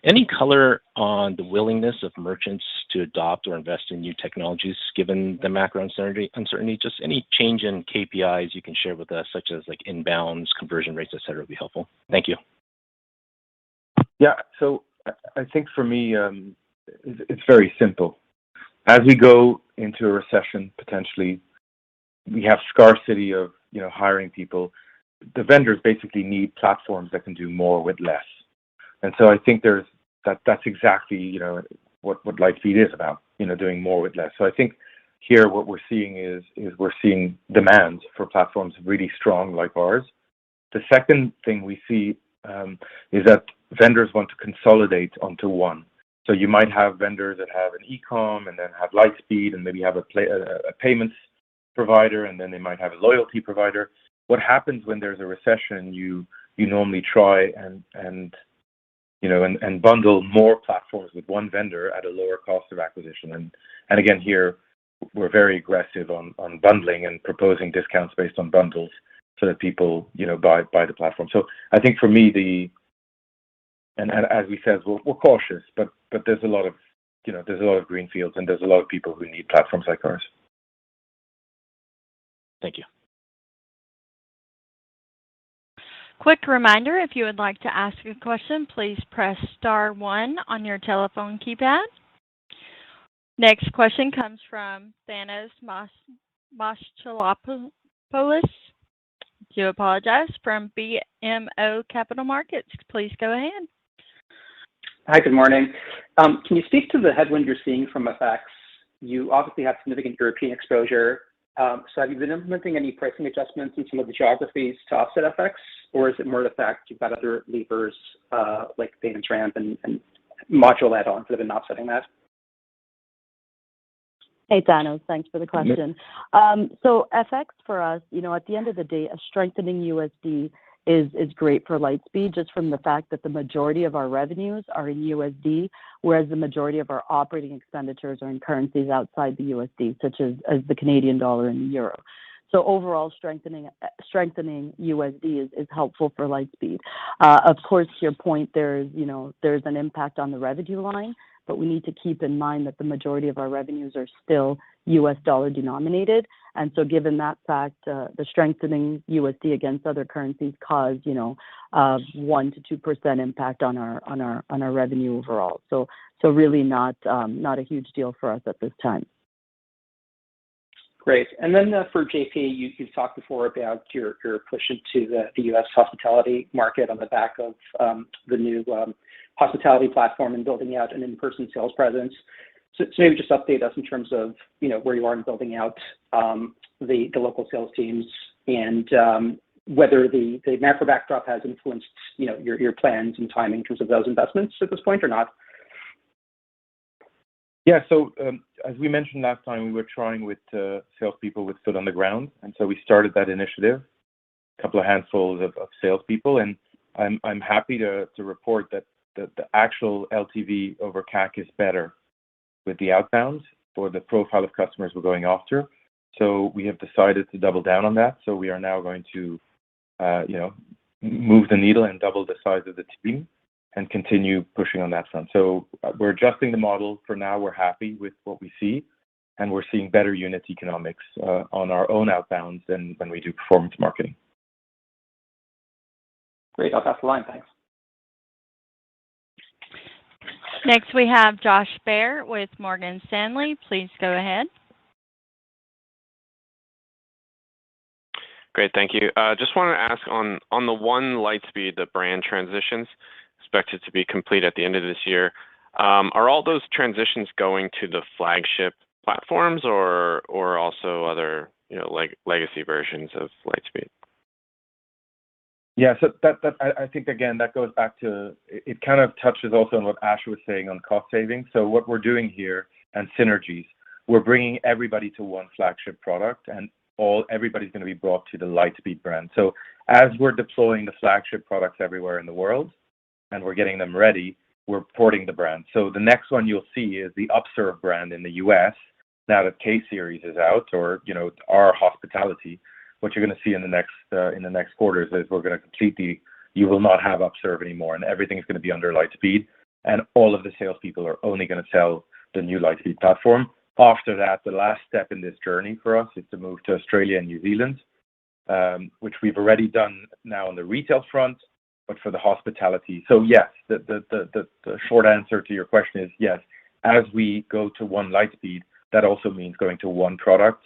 Any color on the willingness of merchants to adopt or invest in new technologies given the macro uncertainty? Just any change in KPIs you can share with us, such as like inbounds, conversion rates, et cetera, would be helpful. Thank you. Yeah, so I think for me, it's very simple. As we go into a recession, potentially, we have scarcity of hiring people. The vendors basically need platforms that can do more with less, and so I think that's exactly what Lightspeed is about. Doing more with less. So I think here what we're seeing is we're seeing demand for platforms really strong like ours. The second thing we see is that vendors want to consolidate onto one. So you might have vendors that have an e-com and then have Lightspeed and maybe have a payments provider, and then they might have a loyalty provider. What happens when there's a recession? You normally try and bundle more platforms with one vendor at a lower cost of acquisition. And again, here we're very aggressive on bundling and proposing discounts based on bundles so that people buy the platform. So I think for me and as we said, we're cautious, but there's a lot of green fields, and there's a lot of people who need platforms like ours. Thank you. Quick reminder, if you would like to ask a question, please press star 1 on your telephone keypad. Next question comes from Thanos Moschopoulos. Do apologize, from BMO Capital Markets. Please go ahead. Hi, good morning. Can you speak to the headwind you're seeing from FX? You obviously have significant European exposure. So have you been implementing any pricing adjustments in some of the geographies to offset FX, or is it more the fact you've got other levers like payments ramp and module add-ons that have been offsetting that? Hey, Thanos, thanks for the question. So FX for us, at the end of the day, a strengthening USD is great for Lightspeed, just from the fact that the majority of our revenues are in USD, whereas the majority of our operating expenditures are in currencies outside the USD, such as the Canadian dollar and the euro. So overall, strengthening USD is helpful for Lightspeed. Of course, to your point, there's an impact on the revenue line, but we need to keep in mind that the majority of our revenues are still US dollar denominated. And so given that fact, the strengthening USD against other currencies cause, 1 to 2% impact on our revenue overall. So really not a huge deal for us at this time. Great. And then for JP, you've talked before about your push into the U.S. hospitality market on the back of the new hospitality platform and building out an in-person sales presence. So maybe just update us in terms of where you are in building out the local sales teams and whether the macro backdrop has influenced your plans and timing in terms of those investments at this point or not. Yeah, so as we mentioned last time, we were trying with salespeople with foot on the ground, and so we started that initiative, a couple of handfuls of salespeople, and I'm happy to report that the actual LTV over CAC is better with the outbound for the profile of customers we're going after. So we have decided to double down on that. So we are now going to, move the needle and double the size of the team and continue pushing on that front. So we're adjusting the model. For now, we're happy with what we see, and we're seeing better unit economics on our own outbounds than when we do performance marketing. Great. I'll pass the line. Thanks. Next, we have Josh Baer with Morgan Stanley. Please go ahead. Great, thank you. Just wanted to ask on the one Lightspeed, the brand transitions expected to be complete at the end of this year. Are all those transitions going to the flagship platforms or also other legacy versions of Lightspeed? Yeah, so that I think again that goes back to it. Kind of touches also on what Ash was saying on cost savings. So what we're doing here and synergies, we're bringing everybody to one flagship product, and everybody's going to be brought to the Lightspeed brand. So as we're deploying the flagship products everywhere in the world, and we're getting them ready, we're porting the brand. So the next one you'll see is the Upserve brand in the U.S. Now that K-Series is out, or our hospitality. What you're going to see in the next quarters is we're going to complete you will not have Upserve anymore, and everything's going to be under Lightspeed, and all of the salespeople are only going to sell the new Lightspeed platform. After that, the last step in this journey for us is to move to Australia and New Zealand, which we've already done now on the retail front, but for the hospitality. So yes, the short answer to your question is yes. As we go to one Lightspeed, that also means going to one product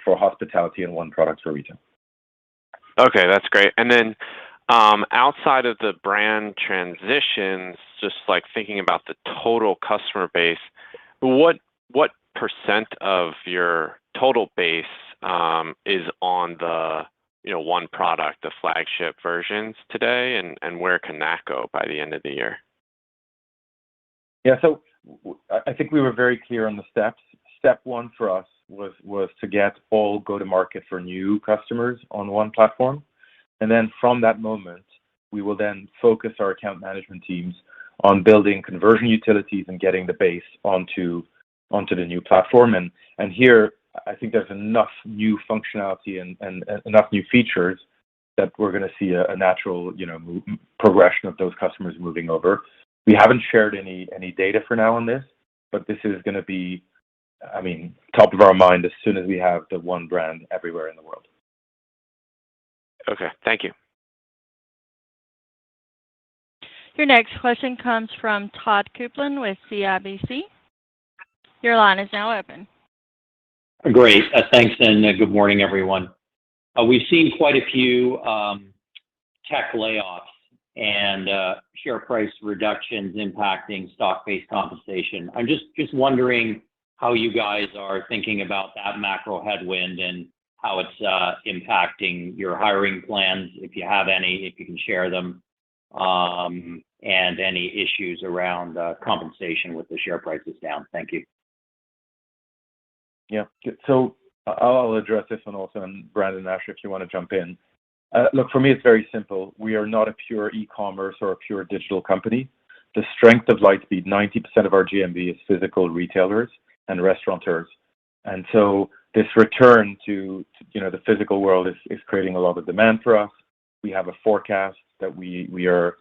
for hospitality and one product for retail. Okay, that's great. And then outside of the brand transitions, just like thinking about the total customer base, what percent of your total base is on the one product, the flagship versions today, and where can that go by the end of the year? Yeah, so I think we were very clear on the steps. Step one for us was to get all go-to-market for new customers on one platform. And then from that moment, we will then focus our account management teams on building conversion utilities and getting the base onto the new platform. And here, I think there's enough new functionality and enough new features that we're going to see a natural, progression of those customers moving over. We haven't shared any data for now on this, but this is going to be, top of our mind as soon as we have the one brand everywhere in the world. Okay, thank you. Your next question comes from Todd Coupland with CIBC. Your line is now open. Great. Thanks, and good morning, everyone. We've seen quite a few tech layoffs and share price reductions impacting stock-based compensation. I'm just wondering how you guys are thinking about that macro headwind and how it's impacting your hiring plans, if you have any, if you can share them, and any issues around compensation with the share prices down. Thank you. Yeah, so I'll address this one also, and Brandon and Ash, if you want to jump in. Look, for me, it's very simple. We are not a pure e-commerce or a pure digital company. The strength of Lightspeed, 90% of our GMV is physical retailers and restaurateurs. And so this return to the physical world is creating a lot of demand for us. We have a forecast that we are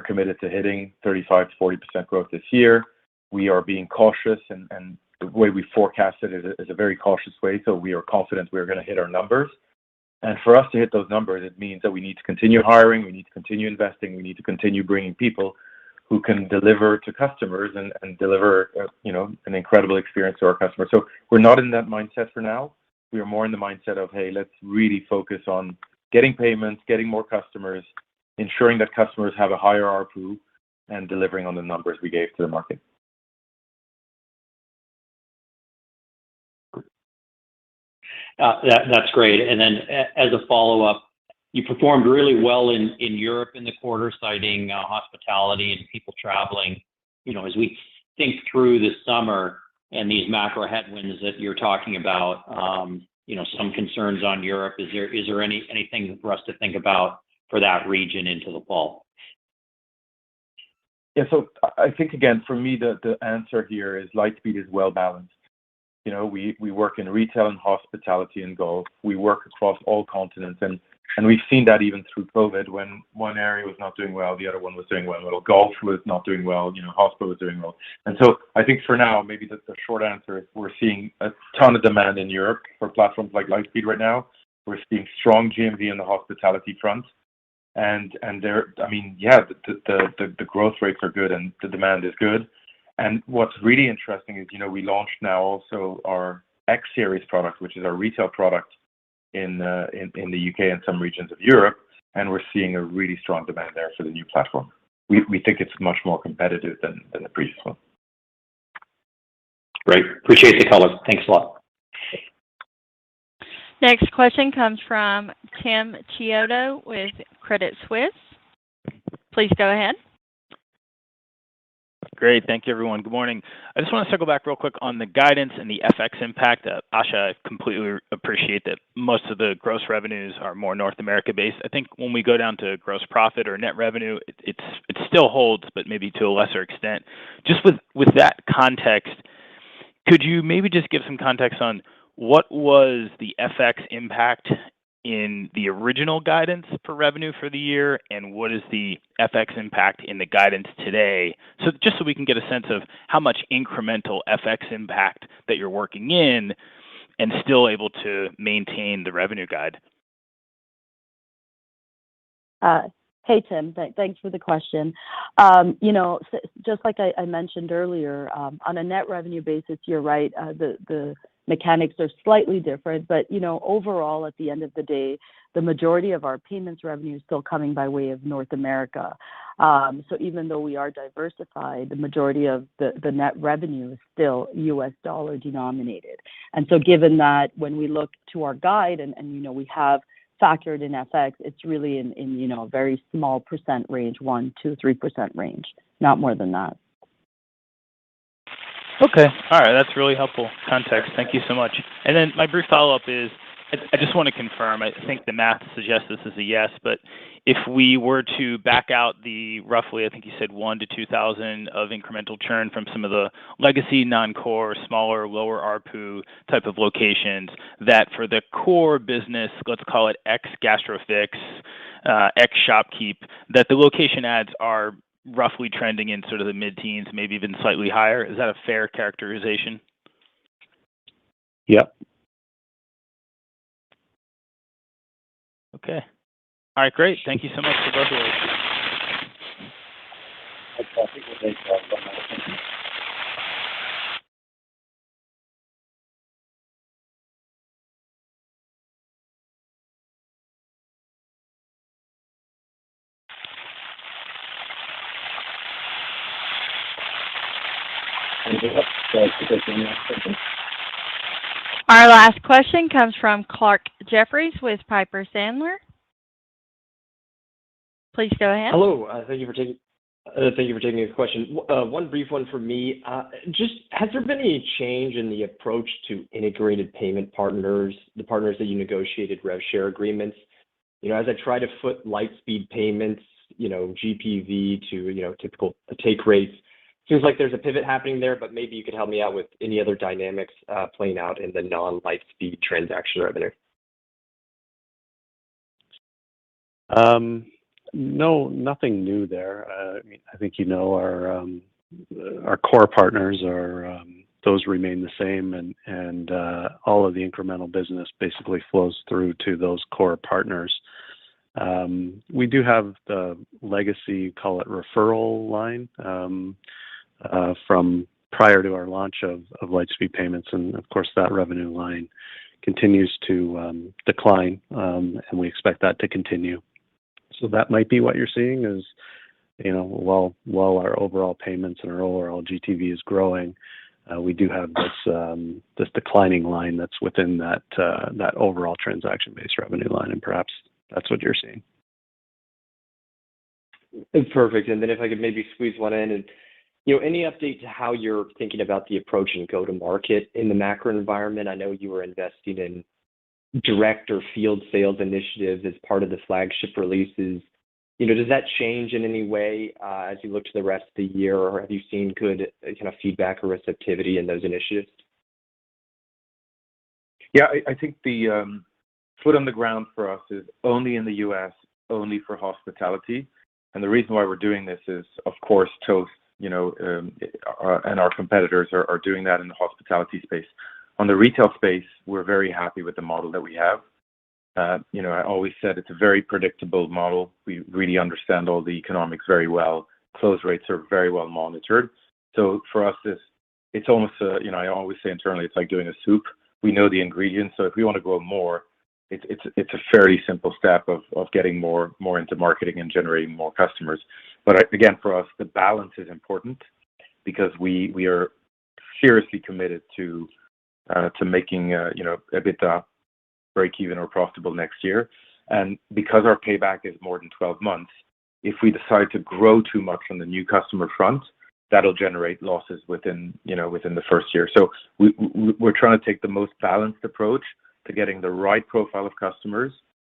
committed to hitting 35 to 40% growth this year. We are being cautious, and the way we forecast it is a very cautious way. So we are confident we're going to hit our numbers. And for us to hit those numbers, it means that we need to continue hiring, we need to continue investing, we need to continue bringing people who can deliver to customers and deliver an incredible experience to our customers. So we're not in that mindset for now. We are more in the mindset of, hey, let's really focus on getting payments, getting more customers, ensuring that customers have a higher ARPU, and delivering on the numbers we gave to the market. That's great. And then as a follow-up, you performed really well in Europe in the quarter, citing hospitality and people traveling. As we think through the summer and these macro headwinds that you're talking about, some concerns on Europe. Is there anything for us to think about for that region into the fall? Yeah, so I think again, for me, the answer here is Lightspeed is well balanced. we work in retail and hospitality and golf. We work across all continents, and we've seen that even through COVID, when one area was not doing well, the other one was doing well. Well, golf was not doing well, hospital was doing well. And so I think for now, maybe the short answer is we're seeing a ton of demand in Europe for platforms like Lightspeed right now. We're seeing strong GMV in the hospitality front. And the growth rates are good and the demand is good. And what's really interesting is, we launched now also our X Series product, which is our retail product in the UK and some regions of Europe, and we're seeing a really strong demand there for the new platform. We think it's much more competitive than the previous one. Great. Appreciate the color. Thanks a lot. Next question comes from Tim Chiodo with Credit Suisse. Please go ahead. Great. Thank you, everyone. Good morning. I just want to circle back real quick on the guidance and the FX impact. Asha, I completely appreciate that most of the gross revenues are more North America based. I think when we go down to gross profit or net revenue, it still holds, but maybe to a lesser extent. Just with that context, could you maybe just give some context on what was the FX impact in the original guidance for revenue for the year, and what is the FX impact in the guidance today? So just so we can get a sense of how much incremental FX impact that you're working in and still able to maintain the revenue guide. Hey, Tim, thanks for the question. Just like I mentioned earlier, on a net revenue basis, you're right, the mechanics are slightly different, but overall, at the end of the day, the majority of our payments revenue is still coming by way of North America. So even though we are diversified, the majority of the net revenue is still US dollar denominated. And so given that, when we look to our guide and we have factored in FX, it's really in a very small percent range, 1, 2, 3% range, not more than that. Okay. All right. That's really helpful context. Thank you so much. And then my brief follow-up is, I just want to confirm, I think the math suggests this is a yes, but if we were to back out the roughly, I think you said 1,000 to 2,000 of incremental churn from some of the legacy non-core, smaller, lower ARPU type of locations, that for the core business, let's call it X Gastrofix, X Shopkeep, that the location ads are roughly trending in sort of the mid-teens, maybe even slightly higher. Is that a fair characterization? Yep. Okay. All right, great. Thank you so much for both of those. Our last question comes from Clark Jeffries with Piper Sandler. Please go ahead. Hello. Thank you for taking this question. One brief one for me. Just has there been any change in the approach to integrated payment partners, the partners that you negotiated rev share agreements? As I try to foot Lightspeed payments, GPV to typical take rates, seems like there's a pivot happening there, but maybe you could help me out with any other dynamics playing out in the non-Lightspeed transaction revenue. No, nothing new there. I think our core partners are those remain the same, and all of the incremental business basically flows through to those core partners. We do have the legacy, call it referral line, from prior to our launch of Lightspeed Payments, and of course that revenue line continues to decline, and we expect that to continue. So that might be what you're seeing is, while our overall payments and our overall GTV is growing, we do have this declining line that's within that overall transaction-based revenue line, and perhaps that's what you're seeing. Perfect. And then if I could maybe squeeze one in, and any update to how you're thinking about the approach and go-to-market in the macro environment? I know you were investing in direct or field sales initiatives as part of the flagship releases. Does that change in any way as you look to the rest of the year, or have you seen good kind of feedback or receptivity in those initiatives? Yeah, I think the foot on the ground for us is only in the U.S., only for hospitality. And the reason why we're doing this is, of course, Toast, and our competitors are doing that in the hospitality space. On the retail space, we're very happy with the model that we have. I always said it's a very predictable model. We really understand all the economics very well. Close rates are very well monitored. So for us, it's almost I always say internally, it's like doing a soup. We know the ingredients, so if we want to grow more, it's a fairly simple step of getting more into marketing and generating more customers. But again, for us, the balance is important because we are seriously committed to making Ebitda break even or profitable next year. And because our payback is more than 12 months, if we decide to grow too much on the new customer front, that'll generate losses within the first year. So we're trying to take the most balanced approach to getting the right profile of customers,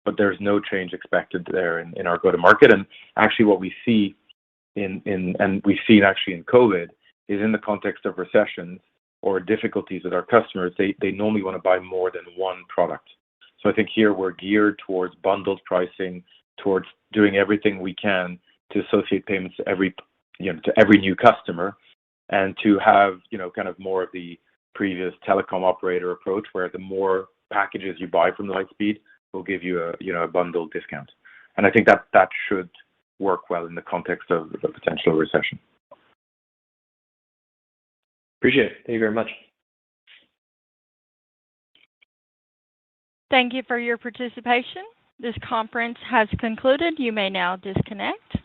but there's no change expected there in our go-to-market. And actually what we see and we've seen actually in COVID is in the context of recessions or difficulties with our customers, they normally want to buy more than one product. So I think here we're geared towards bundled pricing, towards doing everything we can to associate payments to every new customer, and to have kind of more of the previous telecom operator approach, where the more packages you buy from Lightspeed will give you a bundled discount. And I think that should work well in the context of a potential recession. Appreciate it. Thank you very much. Thank you for your participation. This conference has concluded. You may now disconnect.